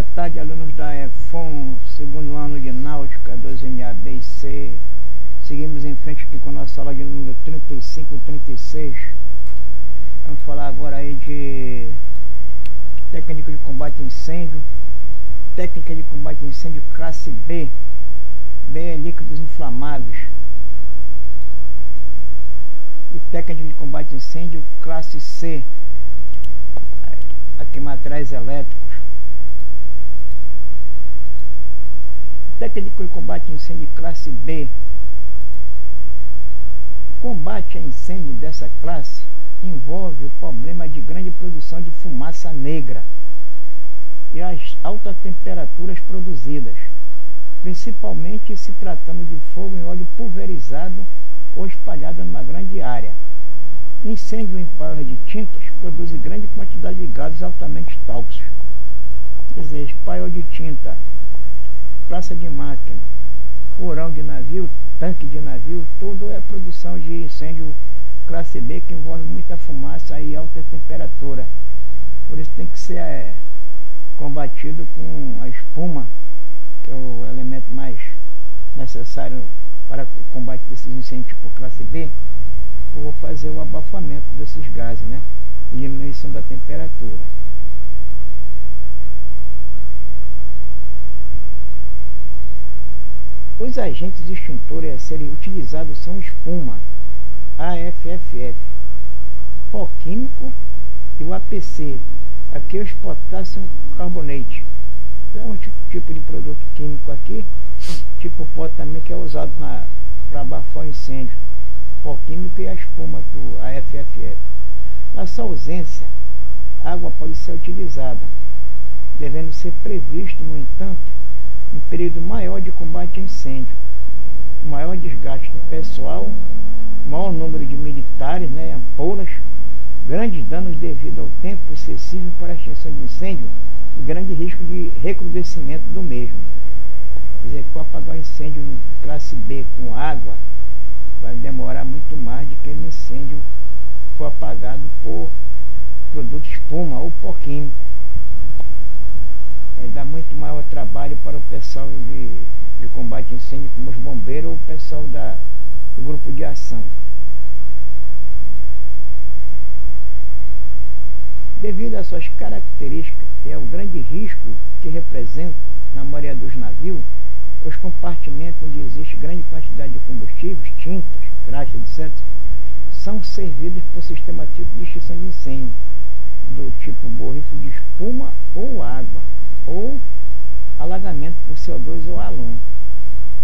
Boa tarde, alunos da EFON, segundo ano de Náutica, 2NA, B e C. Seguimos em frente aqui com a nossa aula de número 35 e 36. Vamos falar agora aí de técnica de combate a incêndio. Técnica de combate a incêndio classe B. B é líquidos inflamáveis. E técnica de combate a incêndio classe C. Aqui materiais elétricos. Técnica de combate a incêndio classe B. O combate a incêndio dessa classe envolve o problema de grande produção de fumaça negra e as altas temperaturas produzidas, principalmente se tratando de fogo em óleo pulverizado ou espalhado numa grande área. Incêndio em paiol de tintas produz grande quantidade de gases altamente tóxicos. Quer dizer, paiol de tinta, praça de máquina, porão de navio, tanque de navio, tudo é produção de incêndio classe B, que envolve muita fumaça e alta temperatura. Por isso tem que ser combatido com a espuma, que é o elemento mais necessário para o combate desses incêndios tipo classe B, ou fazer o abafamento desses gases, né? E diminuição da temperatura. Os agentes extintores a serem utilizados são espuma, AFFF, pó químico e o APC, aqueous potassium carbonate. É um tipo de produto químico aqui, tipo pó também, que é usado para abafar o incêndio. Pó químico e a espuma do AFFF. Na sua ausência, a água pode ser utilizada, devendo ser previsto, no entanto, um período maior de combate a incêndio, maior desgaste do pessoal, maior número de militares, ampolas, grandes danos devido ao tempo excessivo para a extinção de incêndio e grande risco de recrudescimento do mesmo. Quer dizer, para apagar o incêndio de classe B com água, vai demorar muito mais do que o incêndio for apagado por produto espuma ou pó químico. Vai dar muito maior trabalho para o pessoal de combate a incêndio, como os bombeiros ou o pessoal do grupo de ação. Devido às suas características e ao grande risco que representam na maioria dos navios, os compartimentos onde existe grande quantidade de combustíveis, tintas, graxa, etc., são servidos por sistema tipo de extinção de incêndio, do tipo borrifo de espuma ou água, ou alagamento por CO2 ou alum.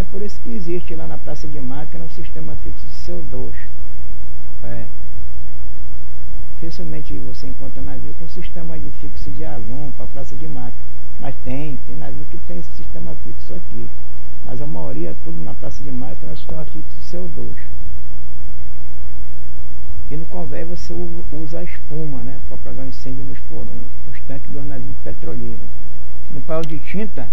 É por isso que existe lá na praça de máquina um sistema fixo de CO2. Dificilmente você encontra navio com sistema de fixo de alum para a praça de máquina, mas tem navio que tem esse sistema fixo aqui, mas a maioria, tudo na praça de máquina, é um sistema fixo de CO2. E no convés você usa a espuma, para apagar incêndio nos porões, nos tanques dos navios petroleiros. No paiol de tinta,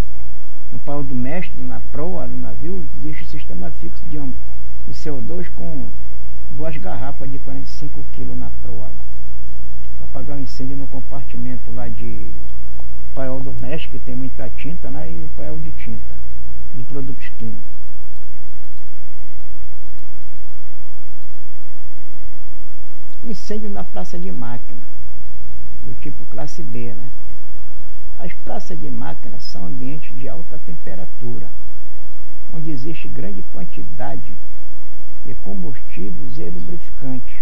no paiol do mestre, na proa do navio, existe o sistema fixo de CO2 com 2 garrafas de 45 kg na proa, para apagar o incêndio no compartimento lá de paiol do mestre, que tem muita tinta, e o paiol de tinta, de produtos químicos. Incêndio na praça de máquina, do tipo classe B, As praças de máquina são ambientes de alta temperatura, onde existe grande quantidade de combustíveis e lubrificantes,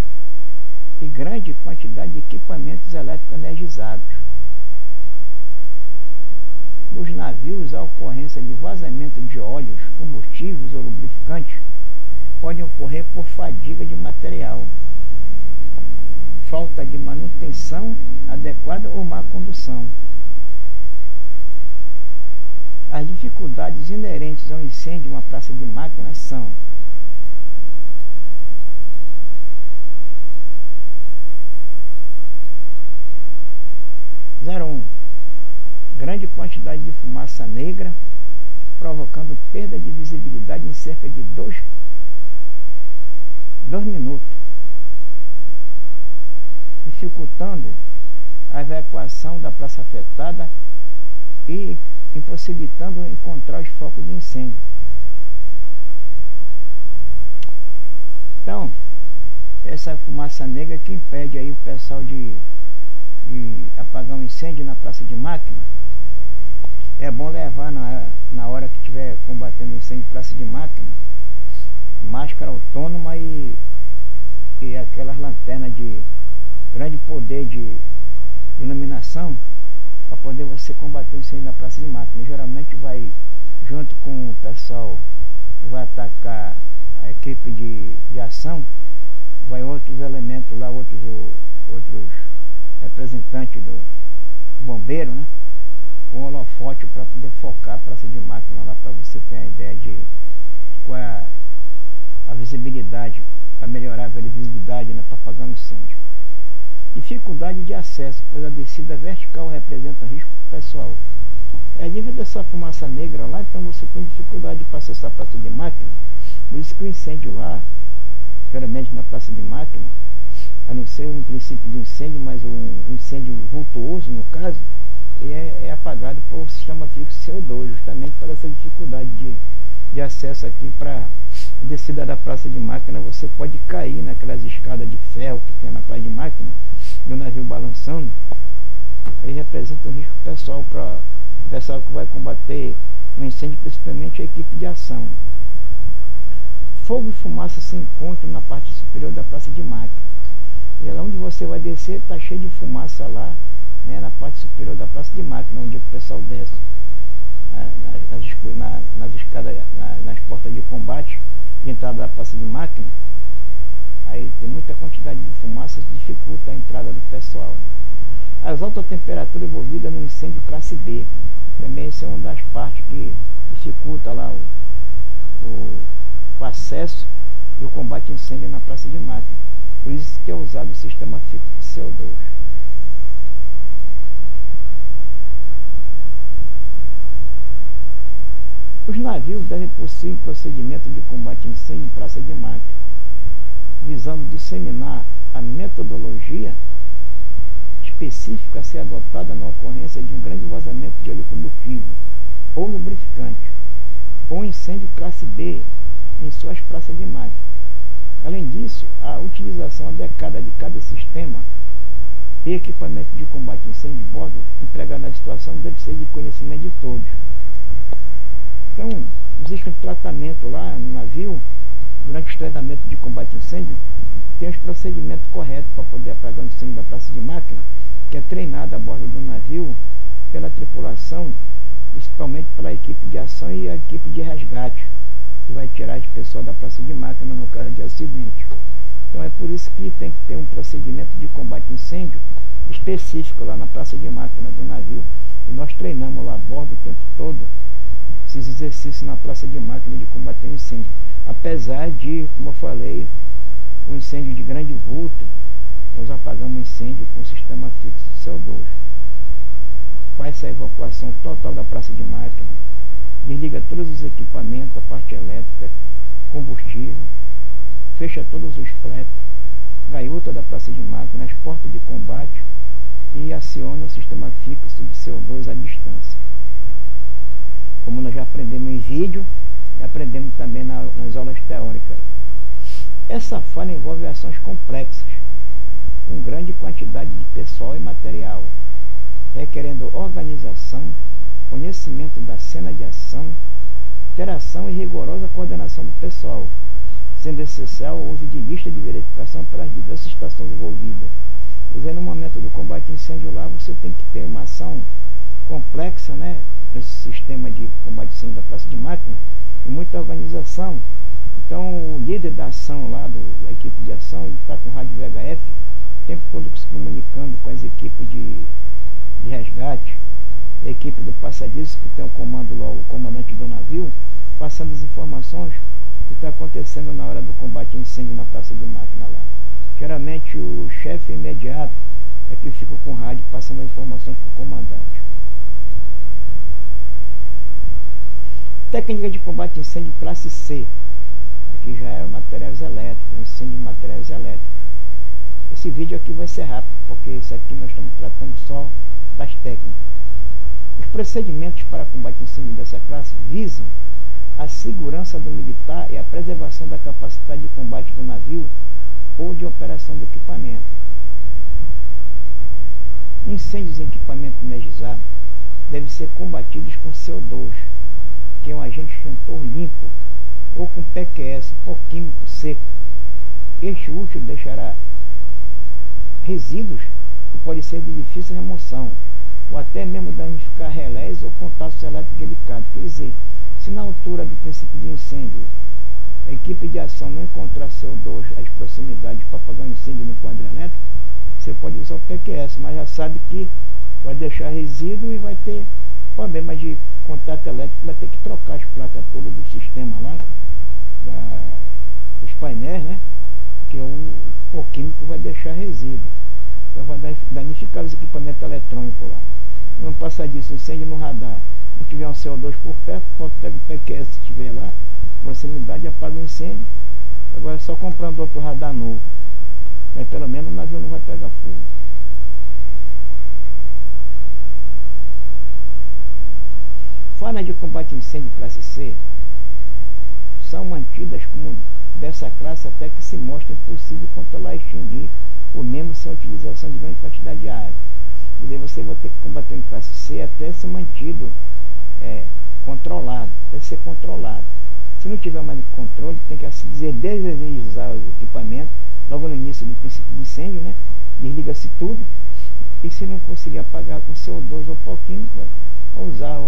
e grande quantidade de equipamentos elétricos energizados. Nos navios, a ocorrência de vazamento de óleos, combustíveis ou lubrificantes pode ocorrer por fadiga de material, falta de manutenção adequada ou má condução. As dificuldades inerentes ao incêndio em uma praça de máquinas são: 01. Grande quantidade de fumaça negra, provocando perda de visibilidade em cerca de 2 minutos, dificultando a evacuação da praça afetada e impossibilitando encontrar os focos de incêndio. Então, essa fumaça negra que impede aí o pessoal de apagar um incêndio na praça de máquina. É bom levar na hora que estiver combatendo incêndio em praça de máquina, máscara autônoma e aquelas lanternas de grande poder de iluminação para poder você combater o incêndio na praça de máquina. E geralmente vai junto com o pessoal que vai atacar a equipe de ação, vai outros elementos lá, outros representantes do bombeiro, né? Com holofote para poder focar a praça de máquina lá, para você ter a ideia de qual é a visibilidade, para melhorar a visibilidade, né, para apagar um incêndio. Dificuldade de acesso, pois a descida vertical representa risco pessoal. Devido a essa fumaça negra lá, então você tem dificuldade para acessar a praça de máquina. Por isso que o incêndio lá, geralmente na praça de máquina, a não ser um princípio de incêndio, mas um incêndio vultuoso no caso, é apagado por sistema fixo CO2, justamente para essa dificuldade de acesso aqui para a descida da praça de máquina. Você pode cair naquelas escadas de ferro que tem na praça de máquina, no navio balançando. Aí representa um risco pessoal para o pessoal que vai combater um incêndio, principalmente a equipe de ação. Fogo e fumaça se encontram na parte superior da praça de máquina. E lá onde você vai descer está cheio de fumaça lá, né, na parte superior da praça de máquina, onde o pessoal desce nas escadas, nas portas de combate de entrada da praça de máquina. Aí tem muita quantidade de fumaça que dificulta a entrada do pessoal. As altas temperaturas envolvidas no incêndio classe B, também isso é uma das partes que dificulta lá o acesso e o combate a incêndio na praça de máquina. Por isso que é usado o sistema fixo de CO2. Os navios devem possuir um procedimento de combate a incêndio em praça de máquina, visando disseminar a metodologia específica a ser adotada na ocorrência de um grande vazamento de óleo combustível ou lubrificante, ou incêndio classe B em suas praças de máquina. Além disso, a utilização adequada de cada sistema e equipamento de combate a incêndio de bordo empregado na situação deve ser de conhecimento de todos. Então, existe um tratamento lá no navio, durante o treinamento de combate a incêndio, tem os procedimentos corretos para poder apagar o incêndio da praça de máquina, que é treinado a bordo do navio pela tripulação, principalmente pela equipe de ação e a equipe de resgate, que vai tirar as pessoas da praça de máquina no caso de acidente. Então é por isso que tem que ter um procedimento de combate a incêndio específico lá na praça de máquina do navio, e nós treinamos lá a bordo o tempo todo esses exercícios na praça de máquina de combater o incêndio. Apesar de, como eu falei, um incêndio de grande vulto, nós apagamos o incêndio com o sistema fixo de CO2. Faz a evacuação total da praça de máquina, desliga todos os equipamentos, a parte elétrica, combustível, fecha todos os fretes, gaiota da praça de máquina, as portas de combate e aciona o sistema fixo de CO2 à distância. Como nós já aprendemos em vídeo e aprendemos também nas aulas teóricas. Essa falha envolve ações complexas, com grande quantidade de pessoal e material, requerendo organização, conhecimento da cena de ação, interação e rigorosa coordenação do pessoal, sendo essencial o uso de lista de verificação para as diversas estações envolvidas. Quer dizer, no momento do combate a incêndio lá, você tem que ter uma ação complexa, né, nesse sistema de combate a incêndio da praça de máquina, e muita organização. Então o líder da ação lá, da equipe de ação, ele está com o rádio VHF, o tempo todo se comunicando com as equipes de resgate, a equipe do passadiço, que tem o comando lá, o comandante do navio, passando as informações que está acontecendo na hora do combate a incêndio na praça de máquina lá. Geralmente o chefe imediato é que fica com o rádio passando as informações para o comandante. Técnica de combate a incêndio classe C. Aqui já é materiais elétricos, incêndio de materiais elétricos. Esse vídeo aqui vai ser rápido, porque isso aqui nós estamos tratando só das técnicas. Os procedimentos para combate a incêndio dessa classe visam a segurança do militar e a preservação da capacidade de combate do navio ou de operação do equipamento. Incêndios em equipamento energizado devem ser combatidos com CO2, que é um agente extintor limpo, ou com PQS, pó químico seco. Este útil deixará resíduos que podem ser de difícil remoção, ou até mesmo danificar relés ou contatos elétricos delicados. Quer dizer, se na altura do princípio de incêndio a equipe de ação não encontrar CO2 às proximidades para apagar um incêndio no quadro elétrico, você pode usar o PQS, mas já sabe que vai deixar resíduo e vai ter problema de contato elétrico, vai ter que trocar as placas todas do sistema lá, dos painéis, né? Que o pó químico vai deixar resíduo. Então vai danificar os equipamentos eletrônicos lá. Não passar disso, incêndio no radar. Se tiver um CO2 por perto, quando pega o PQS, se estiver lá, proximidade, apaga o incêndio. Agora é só comprando outro radar novo. Mas pelo menos o navio não vai pegar fogo. Formas de combate a incêndio classe C são mantidas como dessa classe até que se mostre impossível controlar e extinguir o mesmo sem a utilização de grande quantidade de água. Quer dizer, você vai ter que combater em classe C até ser mantido controlado, até ser controlado. Se não tiver mais controle, tem que assim dizer, desejar o equipamento logo no início do princípio de incêndio, né? Desliga-se tudo, e se não conseguir apagar com CO2 ou pó químico, usar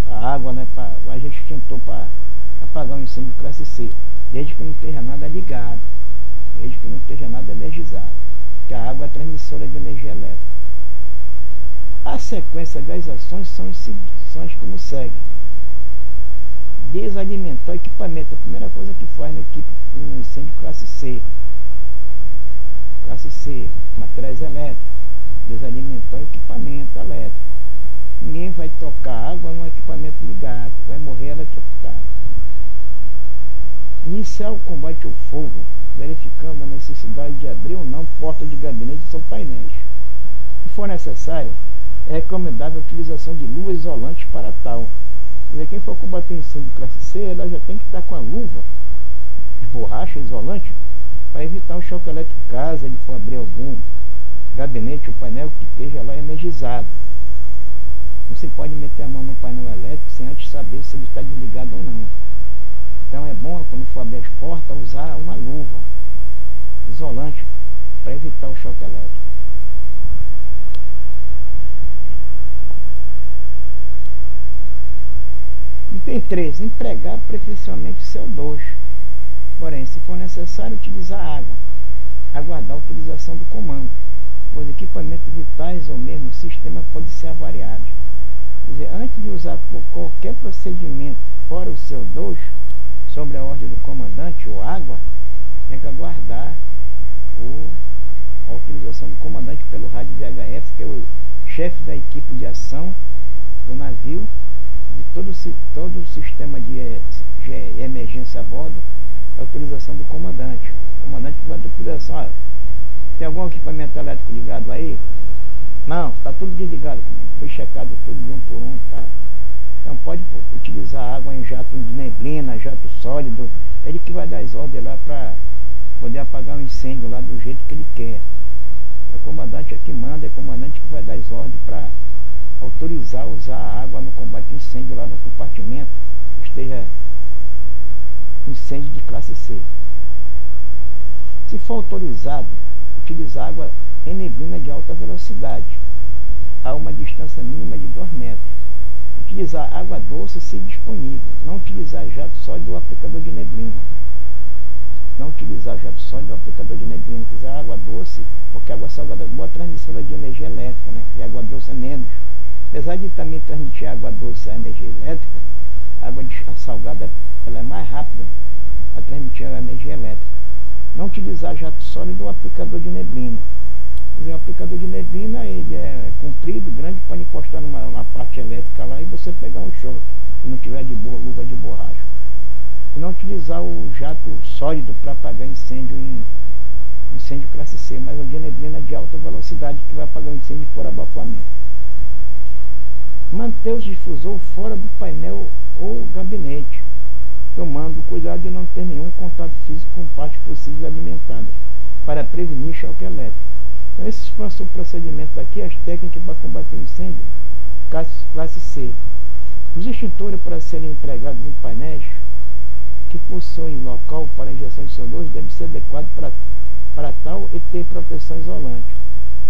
a água, né, a gente tentou para apagar um incêndio classe C, desde que não esteja nada ligado, desde que não esteja nada energizado, que a água é transmissora de energia elétrica. A sequência das ações são como segue: desalimentar o equipamento, a primeira coisa que faz na equipe no incêndio classe C, materiais elétricos, desalimentar o equipamento elétrico. Ninguém vai tocar água num equipamento ligado, vai morrer eletrocutado. Iniciar o combate ao fogo, verificando a necessidade de abrir ou não porta de gabinete ou painéis. Se for necessário, é recomendável a utilização de luvas isolantes para tal. Quer dizer, quem for combater incêndio classe C, ela já tem que estar com a luva de borracha isolante para evitar um choque elétrico caso ele for abrir algum gabinete ou painel que esteja lá energizado. Não se pode meter a mão no painel elétrico sem antes saber se ele está desligado ou não. Então é bom, quando for abrir as portas, usar uma luva isolante para evitar o choque elétrico. Item 3. Empregar preferencialmente CO2. Porém, se for necessário, utilizar água. Aguardar a utilização do comando. Os equipamentos vitais ou mesmo o sistema podem ser avariados. Quer dizer, antes de usar qualquer procedimento fora o CO2, sobre a ordem do comandante ou água, tem que aguardar a autorização do comandante pelo rádio VHF, que é o chefe da equipe de ação do navio, de todo o sistema de emergência a bordo, a autorização do comandante. O comandante vai dar autorização: olha, tem algum equipamento elétrico ligado aí? Não, está tudo desligado, foi checado tudo de um por um, tá? Então pode utilizar água em jato de neblina, jato sólido, ele que vai dar as ordens lá para poder apagar um incêndio lá do jeito que ele quer. O comandante é que manda, é o comandante que vai dar as ordens para autorizar usar a água no combate a incêndio lá no compartimento que esteja incêndio de classe C. Se for autorizado, utilizar água em neblina de alta velocidade a uma distância mínima de 2 metros. Utilizar água doce se disponível. Não utilizar jato sólido ou aplicador de neblina. Não utilizar jato sólido ou aplicador de neblina. Utilizar água doce, porque a água salgada é boa transmissora de energia elétrica, né? E a água doce é menos. Apesar de também transmitir água doce a energia elétrica, a água salgada ela é mais rápida a transmitir a energia elétrica. Não utilizar jato sólido ou aplicador de neblina. Quer dizer, o aplicador de neblina ele é comprido, grande, pode encostar numa parte elétrica lá e você pegar um choque, se não tiver de boa luva de borracha. E não utilizar o jato sólido para apagar incêndio em incêndio classe C, mas o de neblina de alta velocidade que vai apagar o incêndio por abafamento. Manter o difusor fora do painel ou gabinete, tomando cuidado de não ter nenhum contato físico com partes possíveis alimentadas, para prevenir choque elétrico. Então, esses são os procedimentos aqui, as técnicas para combater incêndio, classe C. Os extintores, para serem empregados em painéis que possuem local para injeção de CO2, devem ser adequados para tal e ter proteção isolante.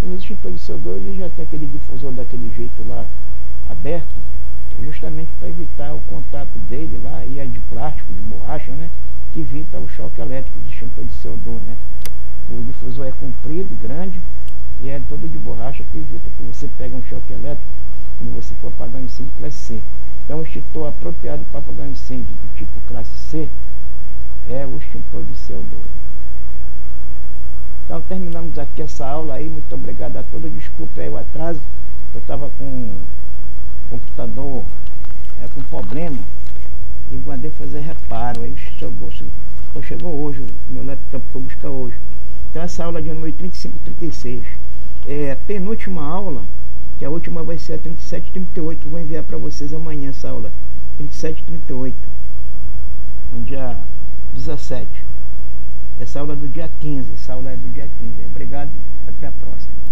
Os extintores de CO2 eles já tem aquele difusor daquele jeito lá aberto, justamente para evitar o contato dele lá, e é de plástico, de borracha, né, que evita o choque elétrico do extintor de CO2, né. O difusor é comprido, grande, e é todo de borracha, que evita que você pegue um choque elétrico quando você for apagar um incêndio classe C. Então, o extintor apropriado para apagar um incêndio do tipo classe C é o extintor de CO2. Então, terminamos aqui essa aula aí. Muito obrigado a todos. Desculpe aí o atraso, eu estava com o computador com problema e mandei fazer reparo. Aí chegou hoje, meu laptop foi buscar hoje. Então, essa aula de número 35 e 36 é a penúltima aula, que a última vai ser a 37 e 38. Vou enviar para vocês amanhã essa aula 37 e 38, no dia 17. Essa aula é do dia 15. Essa aula é do dia 15. Obrigado, até a próxima.